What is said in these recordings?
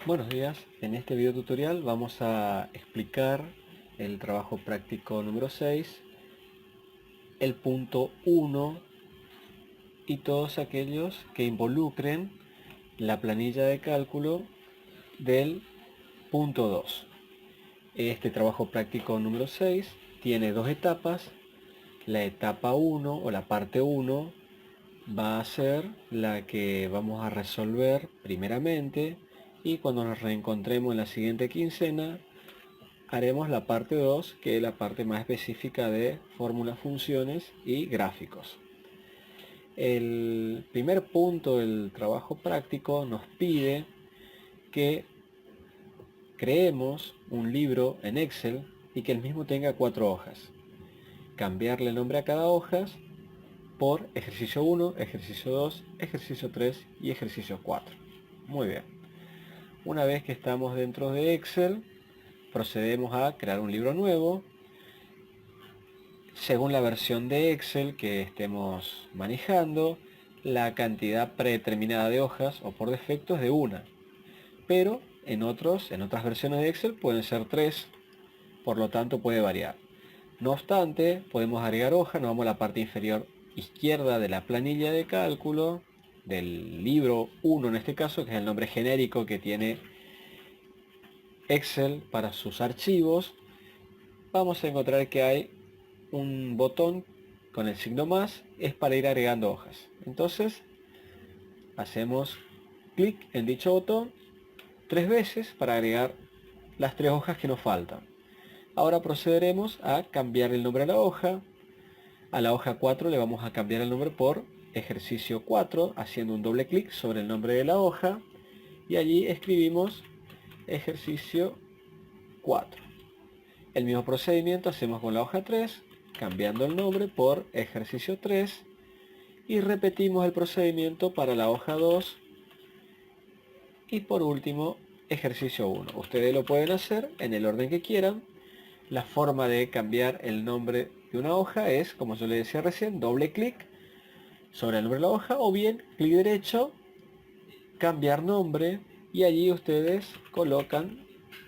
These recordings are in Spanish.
Buenos días, en este video tutorial vamos a explicar el trabajo práctico número 6, el punto 1 y todos aquellos que involucren la planilla de cálculo del punto 2. Este trabajo práctico número 6 tiene dos etapas. La etapa 1 o la parte 1 va a ser la que vamos a resolver primeramente, y cuando nos reencontremos en la siguiente quincena haremos la parte 2, que es la parte más específica de fórmulas, funciones y gráficos. El primer punto del trabajo práctico nos pide que creemos un libro en Excel y que el mismo tenga 4 hojas. Cambiarle el nombre a cada hoja por ejercicio 1, ejercicio 2, ejercicio 3 y ejercicio 4. Muy bien. Una vez que estamos dentro de Excel, procedemos a crear un libro nuevo. Según la versión de Excel que estemos manejando, la cantidad predeterminada de hojas o por defecto es de una, pero en otras versiones de Excel pueden ser 3, por lo tanto puede variar. No obstante, podemos agregar hojas. Nos vamos a la parte inferior izquierda de la planilla de cálculo del libro 1 en este caso, que es el nombre genérico que tiene Excel para sus archivos. Vamos a encontrar que hay un botón con el signo más, es para ir agregando hojas. Entonces hacemos clic en dicho botón 3 veces para agregar las 3 hojas que nos faltan. Ahora procederemos a cambiar el nombre a la hoja. A la hoja 4 le vamos a cambiar el nombre por ejercicio 4, haciendo un doble clic sobre el nombre de la hoja, y allí escribimos ejercicio 4. El mismo procedimiento hacemos con la hoja 3, cambiando el nombre por ejercicio 3, y repetimos el procedimiento para la hoja 2 y por último ejercicio 1. Ustedes lo pueden hacer en el orden que quieran. La forma de cambiar el nombre de una hoja es, como yo les decía recién, doble clic sobre el nombre de la hoja, o bien clic derecho, cambiar nombre, y allí ustedes colocan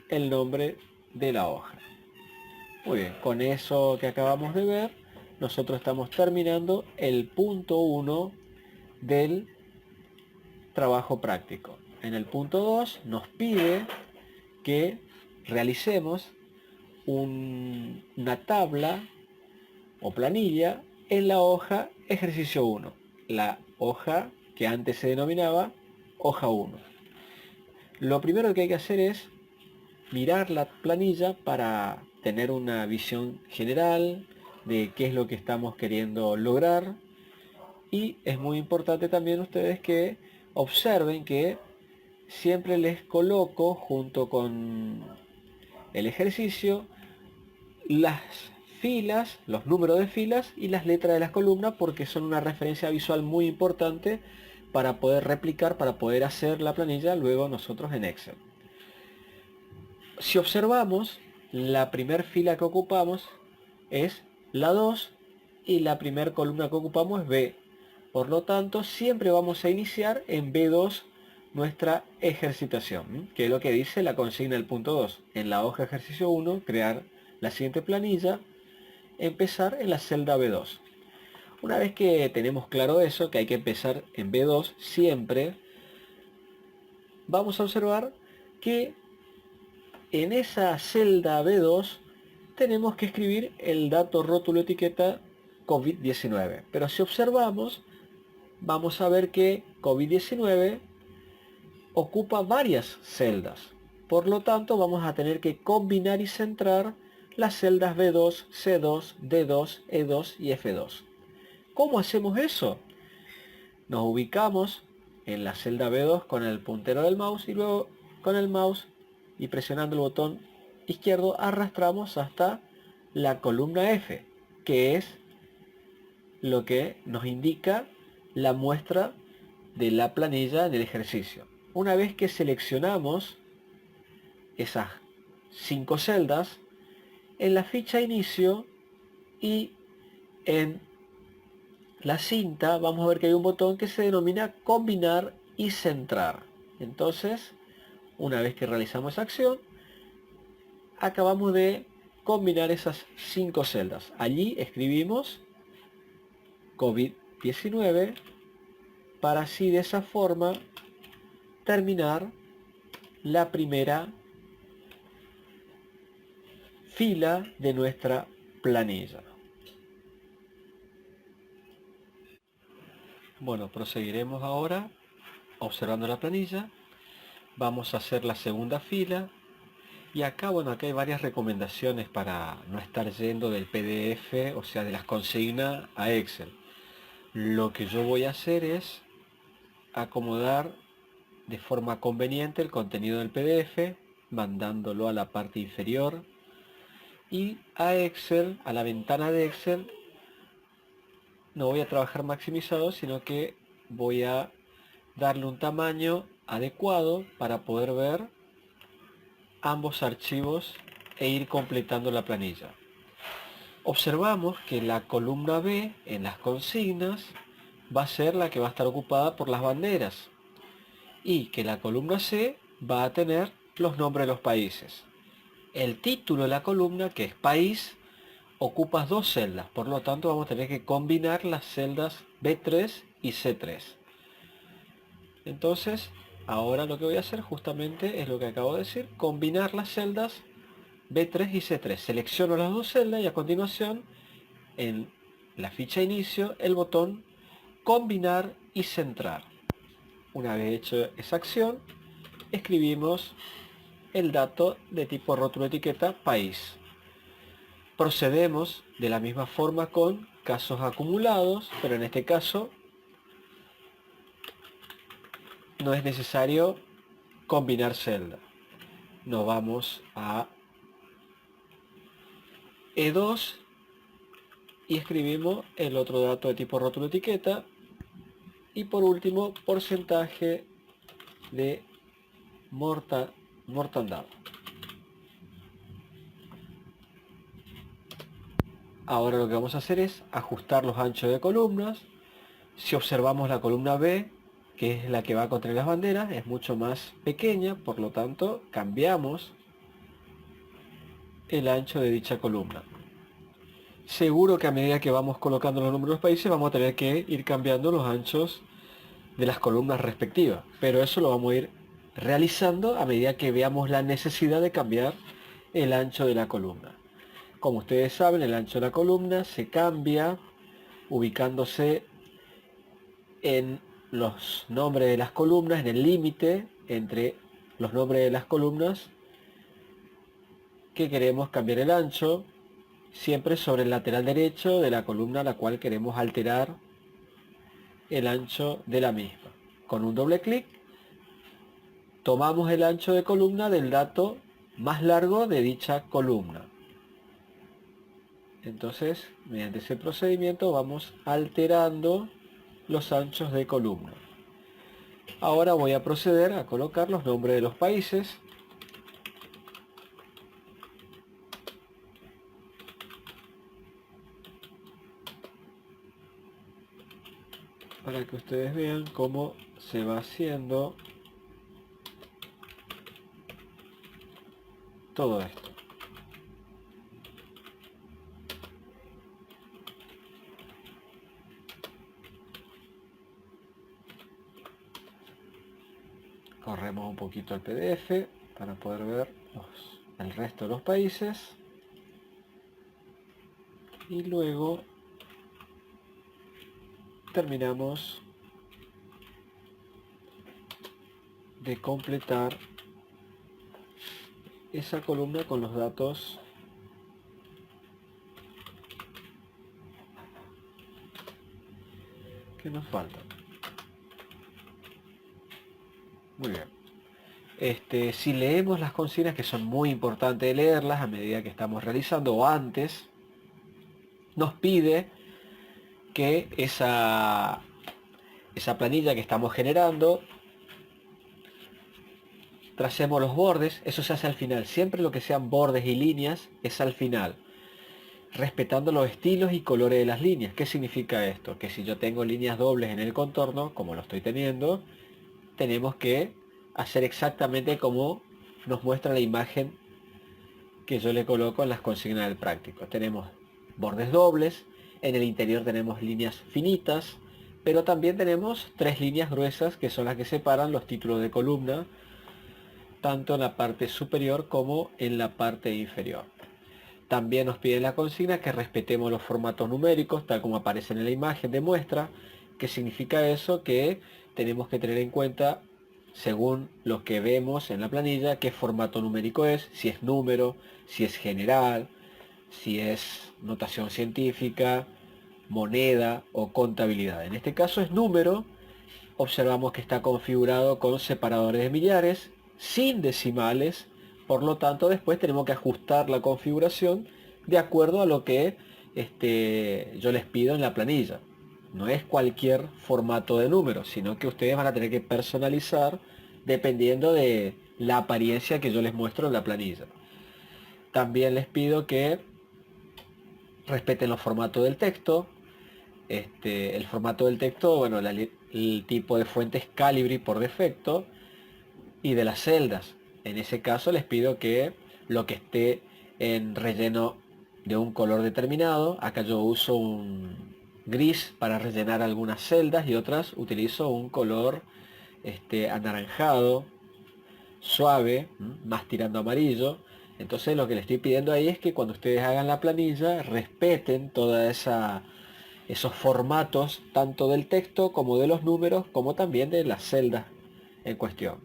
el nombre de la hoja. Muy bien, con eso que acabamos de ver, nosotros estamos terminando el punto 1 del trabajo práctico. En el punto 2 nos pide que realicemos una tabla o planilla en la hoja ejercicio 1, la hoja que antes se denominaba hoja 1. Lo primero que hay que hacer es mirar la planilla para tener una visión general de qué es lo que estamos queriendo lograr, y es muy importante también ustedes que observen que siempre les coloco junto con el ejercicio las filas, los números de filas y las letras de las columnas, porque son una referencia visual muy importante para poder replicar, para poder hacer la planilla luego nosotros en Excel. Si observamos, la primera fila que ocupamos es la 2 y la primera columna que ocupamos es B. Por lo tanto, siempre vamos a iniciar en B2 nuestra ejercitación, que es lo que dice la consigna del punto 2. En la hoja ejercicio 1, crear la siguiente planilla, empezar en la celda B2. Una vez que tenemos claro eso, que hay que empezar en B2 siempre, vamos a observar que en esa celda B2 tenemos que escribir el dato rótulo etiqueta COVID-19. Pero si observamos, vamos a ver que COVID-19 ocupa varias celdas. Por lo tanto, vamos a tener que combinar y centrar las celdas B2, C2, D2, E2 y F2. ¿Cómo hacemos eso? Nos ubicamos en la celda B2 con el puntero del mouse, y luego con el mouse y presionando el botón izquierdo arrastramos hasta la columna F, que es lo que nos indica la muestra de la planilla del ejercicio. Una vez que seleccionamos esas 5 celdas, en la ficha inicio y en la cinta vamos a ver que hay un botón que se denomina combinar y centrar. Entonces Una vez que realizamos esa acción, acabamos de combinar esas 5 celdas. Allí escribimos COVID-19 para así de esa forma terminar la primera fila de nuestra planilla. Bueno, proseguiremos ahora observando la planilla. Vamos a hacer la segunda fila. Y acá, bueno, acá hay varias recomendaciones para no estar yendo del PDF, o sea, de las consignas a Excel. Lo que yo voy a hacer es acomodar de forma conveniente el contenido del PDF, mandándolo a la parte inferior y a Excel, a la ventana de Excel, no voy a trabajar maximizado, sino que voy a darle un tamaño adecuado para poder ver ambos archivos e ir completando la planilla. Observamos que la columna B en las consignas va a ser la que va a estar ocupada por las banderas y que la columna C va a tener los nombres de los países. El título de la columna, que es país, ocupa 2 celdas, por lo tanto vamos a tener que combinar las celdas B3 y C3. Entonces, ahora lo que voy a hacer justamente es lo que acabo de decir, combinar las celdas B3 y C3. Selecciono las 2 celdas y a continuación, en la ficha inicio, el botón combinar y centrar. Una vez hecho esa acción, escribimos el dato de tipo rótulo etiqueta país. Procedemos de la misma forma con casos acumulados, pero en este caso no es necesario combinar celda. Nos vamos a E2 y escribimos el otro dato de tipo rótulo etiqueta y por último porcentaje de mortandad. Ahora lo que vamos a hacer es ajustar los anchos de columnas. Si observamos la columna B, que es la que va a contener las banderas, es mucho más pequeña, por lo tanto cambiamos el ancho de dicha columna. Seguro que a medida que vamos colocando los números de los países vamos a tener que ir cambiando los anchos de las columnas respectivas, pero eso lo vamos a ir realizando a medida que veamos la necesidad de cambiar el ancho de la columna. Como ustedes saben, el ancho de la columna se cambia ubicándose en los nombres de las columnas, en el límite entre los nombres de las columnas que queremos cambiar el ancho, siempre sobre el lateral derecho de la columna a la cual queremos alterar el ancho de la misma. Con un doble clic tomamos el ancho de columna del dato más largo de dicha columna. Entonces, mediante ese procedimiento vamos alterando los anchos de columna. Ahora voy a proceder a colocar los nombres de los países. Para que ustedes vean cómo se va haciendo todo esto. Corremos un poquito el PDF para poder ver el resto de los países. Y luego terminamos de completar esa columna con los datos que nos faltan. Muy bien. Si leemos las consignas, que son muy importantes de leerlas a medida que estamos realizando o antes, nos pide que esa planilla que estamos generando, tracemos los bordes. Eso se hace al final. Siempre lo que sean bordes y líneas es al final, respetando los estilos y colores de las líneas. ¿Qué significa esto? Que si yo tengo líneas dobles en el contorno, como lo estoy teniendo, tenemos que hacer exactamente como nos muestra la imagen que yo le coloco en las consignas del práctico. Tenemos bordes dobles, en el interior tenemos líneas finitas, pero también tenemos 3 líneas gruesas que son las que separan los títulos de columna, tanto en la parte superior como en la parte inferior. También nos pide la consigna que respetemos los formatos numéricos, tal como aparecen en la imagen de muestra. ¿Qué significa eso? Que tenemos que tener en cuenta, según lo que vemos en la planilla, qué formato numérico es, si es número, si es general, si es notación científica, moneda o contabilidad. En este caso es número. Observamos que está configurado con separadores de millares, sin decimales, por lo tanto después tenemos que ajustar la configuración de acuerdo a lo que yo les pido en la planilla. No es cualquier formato de número, sino que ustedes van a tener que personalizar dependiendo de la apariencia que yo les muestro en la planilla. También les pido que respeten los formatos del texto. El formato del texto, bueno, el tipo de fuente es Calibri por defecto, y de las celdas. En ese caso les pido que lo que esté en relleno de un color determinado, acá yo uso un gris para rellenar algunas celdas y otras utilizo un color anaranjado, suave, más tirando amarillo. Entonces lo que les estoy pidiendo ahí es que cuando ustedes hagan la planilla respeten toda esos formatos, tanto del texto como de los números, como también de las celdas en cuestión.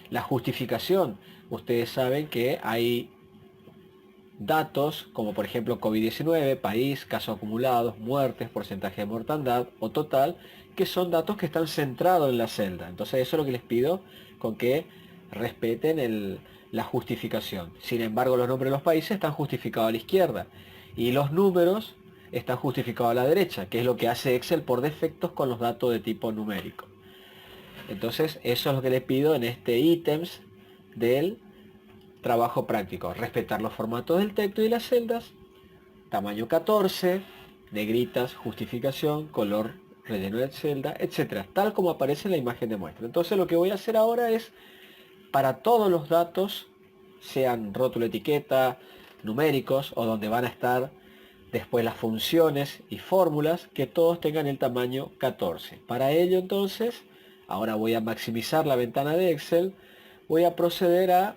La justificación, ustedes saben que hay datos como por ejemplo COVID-19, país, casos acumulados, muertes, porcentaje de mortandad o total, que son datos que están centrados en la celda. Entonces eso es lo que les pido, con que respeten la justificación. Sin embargo, los nombres de los países están justificados a la izquierda y los números están justificados a la derecha, que es lo que hace Excel por defecto con los datos de tipo numérico. Entonces eso es lo que les pido en este ítems del trabajo práctico: respetar los formatos del texto y las celdas, tamaño 14, negritas, justificación, color, relleno de celda, etcétera, tal como aparece en la imagen de muestra. Entonces lo que voy a hacer ahora es, para todos los datos, sean rótulo, etiqueta, numéricos o donde van a estar después las funciones y fórmulas, que todos tengan el tamaño 14. Para ello entonces, ahora voy a maximizar la ventana de Excel, voy a proceder a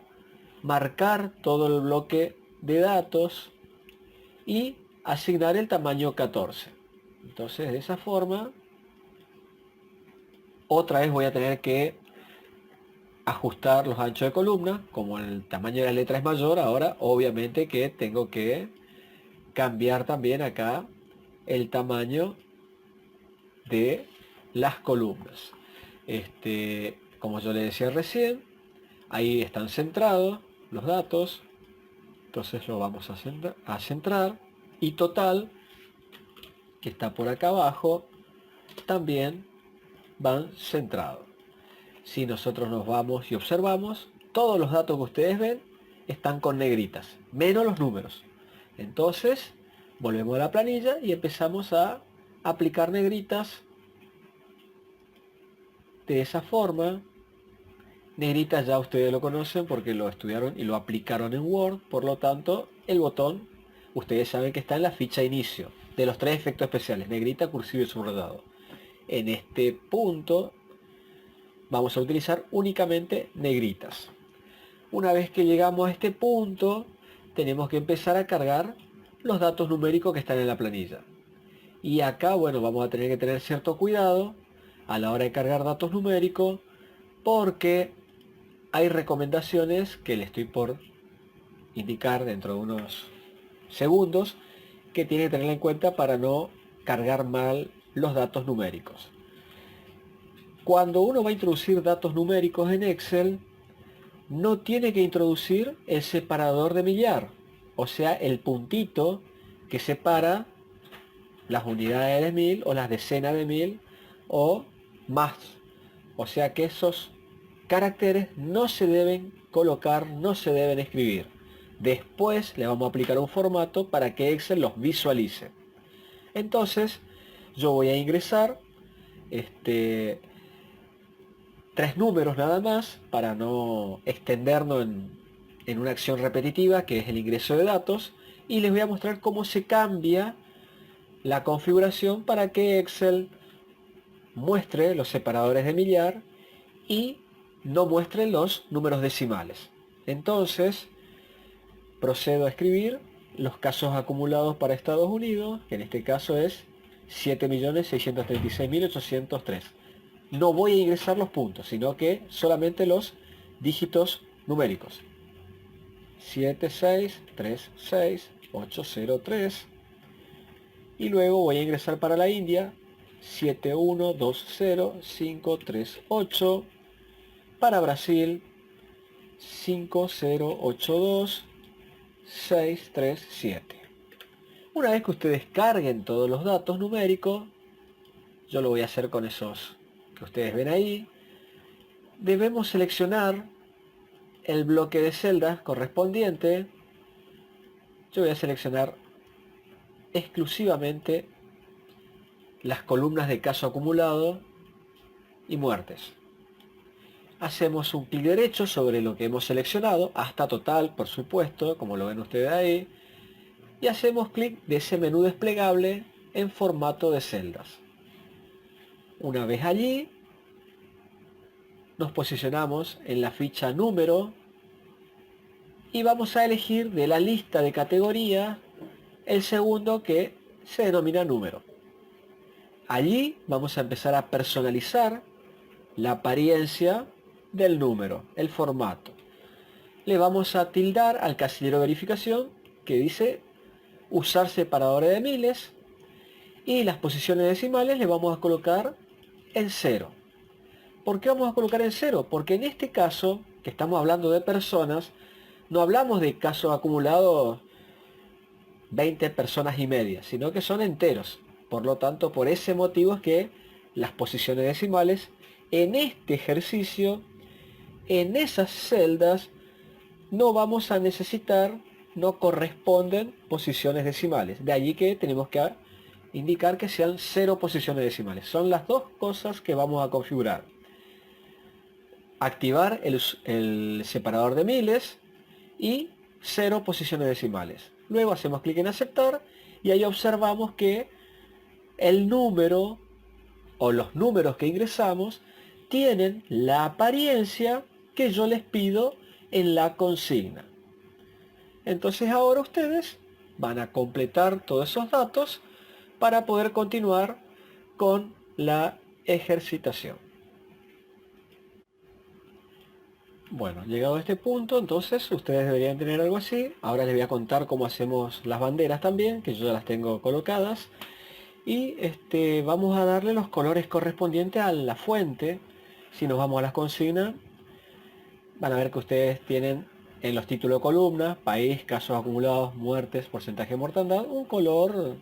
marcar todo el bloque de datos y asignar el tamaño 14. Entonces de esa forma, otra vez voy a tener que ajustar los anchos de columna. Como el tamaño de la letra es mayor, ahora obviamente que tengo que cambiar también acá el tamaño de las columnas. Como yo le decía recién, ahí están centrados los datos, entonces lo vamos a centrar, y total, que está por acá abajo, también van centrados. Si nosotros nos vamos y observamos, todos los datos que ustedes ven están con negritas, menos los números. Entonces volvemos a la planilla y empezamos a aplicar negritas de esa forma. Negritas ya ustedes lo conocen porque lo estudiaron y lo aplicaron en Word, por lo tanto el botón ustedes saben que está en la ficha inicio de los 3 efectos especiales: negrita, cursivo y subrayado. En este punto vamos a utilizar únicamente negritas. Una vez que llegamos a este punto, tenemos que empezar a cargar los datos numéricos que están en la planilla. Y acá, bueno, vamos a tener que tener cierto cuidado a la hora de cargar datos numéricos, porque hay recomendaciones que le estoy por indicar dentro de unos segundos que tiene que tener en cuenta para no cargar mal los datos numéricos. Cuando uno va a introducir datos numéricos en Excel, no tiene que introducir el separador de millar, o sea, el puntito que separa las unidades de mil o las decenas de mil o más. O sea que esos caracteres no se deben colocar, no se deben escribir. Después le vamos a aplicar un formato para que Excel los visualice. Entonces yo voy a ingresar 3 números nada más para no extendernos en una acción repetitiva que es el ingreso de datos, y les voy a mostrar cómo se cambia la configuración para que Excel muestre los separadores de millar y no muestre los números decimales. Entonces procedo a escribir los casos acumulados para Estados Unidos, que en este caso es 7.636.803. No voy a ingresar los puntos, sino que solamente los dígitos numéricos. 7636803. Y luego voy a ingresar para la India 7120538. Para Brasil 5082637. Una vez que ustedes carguen todos los datos numéricos, yo lo voy a hacer con esos que ustedes ven ahí, debemos seleccionar el bloque de celdas correspondiente. Yo voy a seleccionar exclusivamente las columnas de caso acumulado y muertes. Hacemos un clic derecho sobre lo que hemos seleccionado, hasta total, por supuesto, como lo ven ustedes ahí, y hacemos clic de ese menú desplegable en formato de celdas. Una vez allí, nos posicionamos en la ficha número y vamos a elegir de la lista de categorías el segundo, que se denomina número. Allí vamos a empezar a personalizar la apariencia del número, el formato. Le vamos a tildar al casillero de verificación que dice usar separadores de miles, y las posiciones decimales le vamos a colocar en 0. ¿Por qué vamos a colocar en 0? Porque en este caso, que estamos hablando de personas, no hablamos de casos acumulados 20 personas y media, sino que son enteros. Por lo tanto, por ese motivo es que las posiciones decimales en este ejercicio, en esas celdas, no vamos a necesitar, no corresponden posiciones decimales. De allí que tenemos que indicar que sean 0 posiciones decimales. Son las dos cosas que vamos a configurar. Activar el separador de miles y 0 posiciones decimales. Luego hacemos clic en aceptar y ahí observamos que el número o los números que ingresamos tienen la apariencia que yo les pido en la consigna. Entonces ahora ustedes van a completar todos esos datos para poder continuar con la ejercitación. Bueno, llegado a este punto, entonces ustedes deberían tener algo así. Ahora les voy a contar cómo hacemos las banderas también, que yo ya las tengo colocadas. Y vamos a darle los colores correspondientes a la fuente. Si nos vamos a las consignas, van a ver que ustedes tienen en los títulos de columna, país, casos acumulados, muertes, porcentaje de mortandad, un color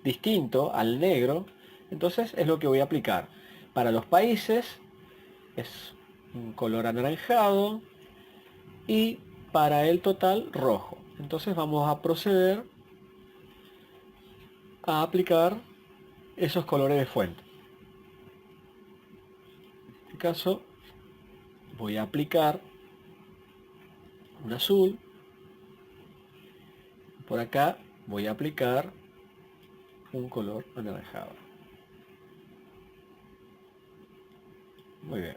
distinto al negro. Entonces es lo que voy a aplicar. Para los países es un color anaranjado y para el total rojo. Entonces vamos a proceder a aplicar esos colores de fuente. En este caso voy a aplicar un azul. Por acá voy a aplicar un color anaranjado. Muy bien.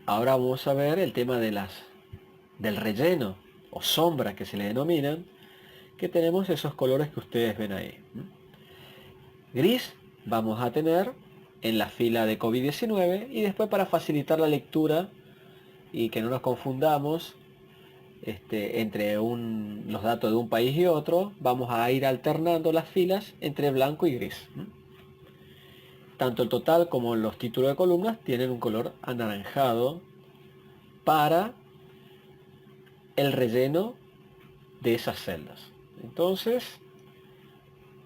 Ahora vamos a ver el tema del relleno o sombras que se le denominan, que tenemos esos colores que ustedes ven ahí. Gris vamos a tener en la fila de COVID-19, y después, para facilitar la lectura y que no nos confundamos entre los datos de un país y otro, vamos a ir alternando las filas entre blanco y gris. Tanto el total como los títulos de columnas tienen un color anaranjado para el relleno de esas celdas. Entonces,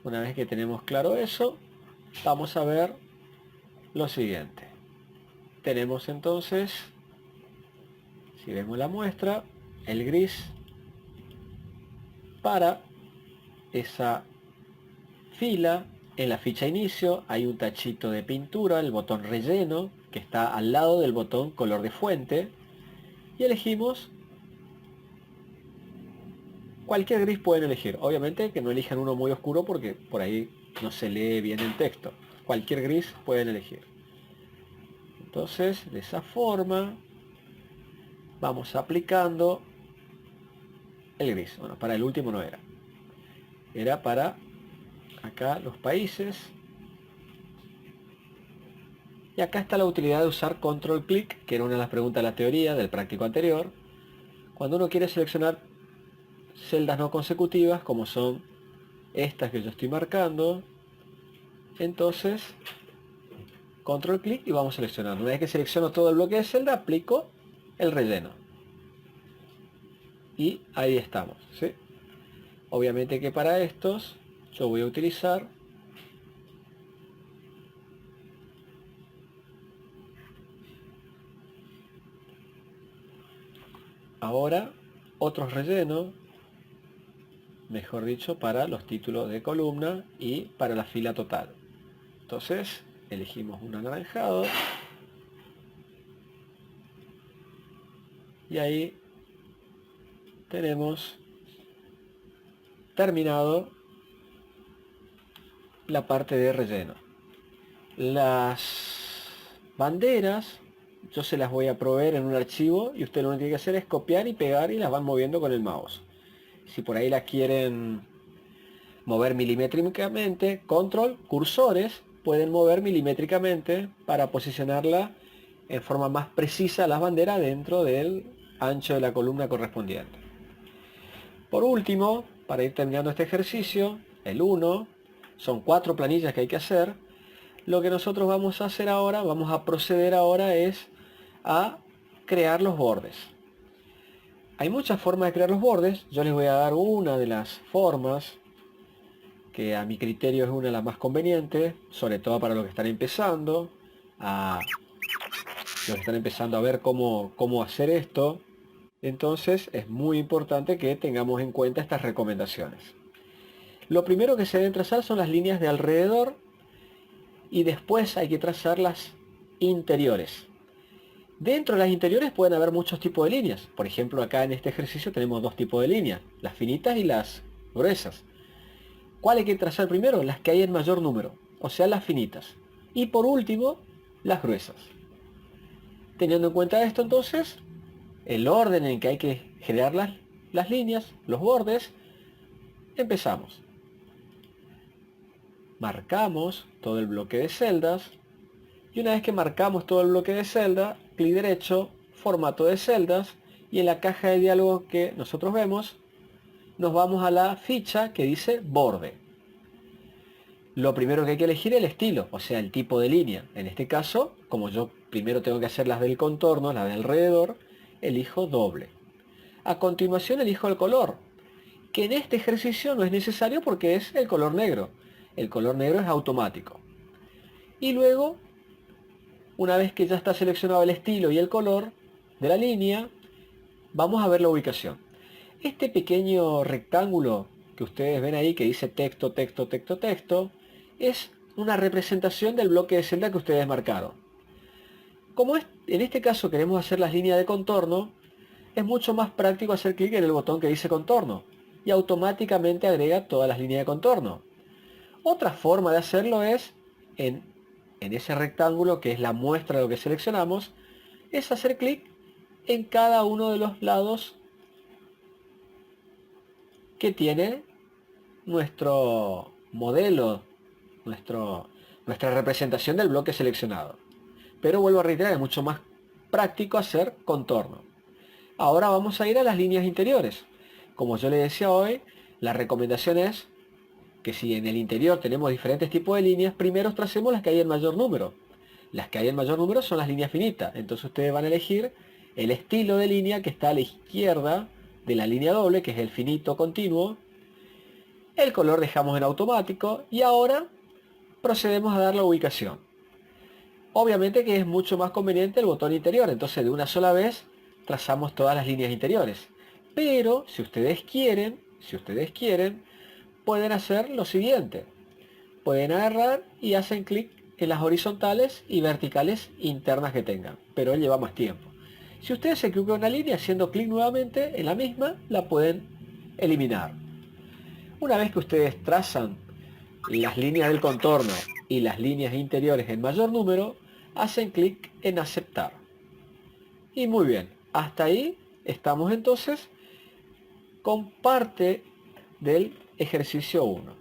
una vez que tenemos claro eso, vamos a ver lo siguiente. Tenemos entonces, si vemos la muestra, el gris para esa fila. En la ficha inicio hay un tachito de pintura, el botón relleno, que está al lado del botón color de fuente y elegimos cualquier gris. Pueden elegir, obviamente que no elijan uno muy oscuro porque por ahí no se lee bien el texto. Cualquier gris pueden elegir. Entonces, de esa forma vamos aplicando el gris. Bueno, para el último no era. Era para acá los países. Y acá está la utilidad de usar control clic, que era una de las preguntas de la teoría del práctico anterior. Cuando uno quiere seleccionar celdas no consecutivas, como son estas que yo estoy marcando, entonces control clic y vamos seleccionando. Una vez que selecciono todo el bloque de celda, aplico el relleno. Y ahí estamos, ¿sí? Obviamente que para estos yo voy a utilizar ahora otros rellenos, mejor dicho, para los títulos de columna y para la fila total. Entonces elegimos un anaranjado y ahí tenemos terminado la parte de relleno. Las banderas yo se las voy a proveer en un archivo y usted lo único que tiene que hacer es copiar y pegar y las van moviendo con el mouse. Si por ahí las quieren mover milimétricamente, control, cursores, pueden mover milimétricamente para posicionarla en forma más precisa las banderas dentro del ancho de la columna correspondiente. Por último, para ir terminando este ejercicio, el 1, son 4 planillas que hay que hacer. Lo que nosotros vamos a hacer ahora, vamos a proceder ahora es a crear los bordes. Hay muchas formas de crear los bordes, yo les voy a dar una de las formas que a mi criterio es una de las más convenientes, sobre todo para los que están empezando a ver cómo hacer esto. Entonces es muy importante que tengamos en cuenta estas recomendaciones. Lo primero que se deben trazar son las líneas de alrededor y después hay que trazar las interiores. Dentro de las interiores pueden haber muchos tipos de líneas. Por ejemplo, acá en este ejercicio tenemos dos tipos de líneas, las finitas y las gruesas. ¿Cuál hay que trazar primero? Las que hay en mayor número, o sea, las finitas. Y por último, las gruesas. Teniendo en cuenta esto, entonces, el orden en que hay que generar las líneas, los bordes, empezamos. Marcamos todo el bloque de celdas. Y una vez que marcamos todo el bloque de celda, clic derecho, formato de celdas, y en la caja de diálogo que nosotros vemos, nos vamos a la ficha que dice borde. Lo primero que hay que elegir es el estilo, o sea, el tipo de línea. En este caso, como yo primero tengo que hacer las del contorno, las de alrededor, elijo doble. A continuación elijo el color, que en este ejercicio no es necesario porque es el color negro. El color negro es automático. Y luego, una vez que ya está seleccionado el estilo y el color de la línea, vamos a ver la ubicación. Este pequeño rectángulo que ustedes ven ahí que dice texto, texto, texto, texto, es una representación del bloque de celda que ustedes marcaron. Como en este caso queremos hacer las líneas de contorno, es mucho más práctico hacer clic en el botón que dice contorno y automáticamente agrega todas las líneas de contorno. Otra forma de hacerlo es en ese rectángulo que es la muestra de lo que seleccionamos, es hacer clic en cada uno de los lados que tiene nuestro modelo, nuestra representación del bloque seleccionado. Pero vuelvo a reiterar, es mucho más práctico hacer contorno. Ahora vamos a ir a las líneas interiores. Como yo les decía hoy, la recomendación es que si en el interior tenemos diferentes tipos de líneas, primero tracemos las que hay en mayor número. Las que hay en mayor número son las líneas finitas. Entonces ustedes van a elegir el estilo de línea que está a la izquierda de la línea doble, que es el finito continuo. El color dejamos en automático y ahora procedemos a dar la ubicación. Obviamente que es mucho más conveniente el botón interior, entonces de una sola vez trazamos todas las líneas interiores. Pero si ustedes quieren, pueden hacer lo siguiente. Pueden agarrar y hacen clic en las horizontales y verticales internas que tengan, pero lleva más tiempo. Si ustedes se equivocan una línea, haciendo clic nuevamente en la misma, la pueden eliminar. Una vez que ustedes trazan las líneas del contorno y las líneas interiores en mayor número, hacen clic en aceptar. Y muy bien, hasta ahí estamos entonces con parte del ejercicio 1.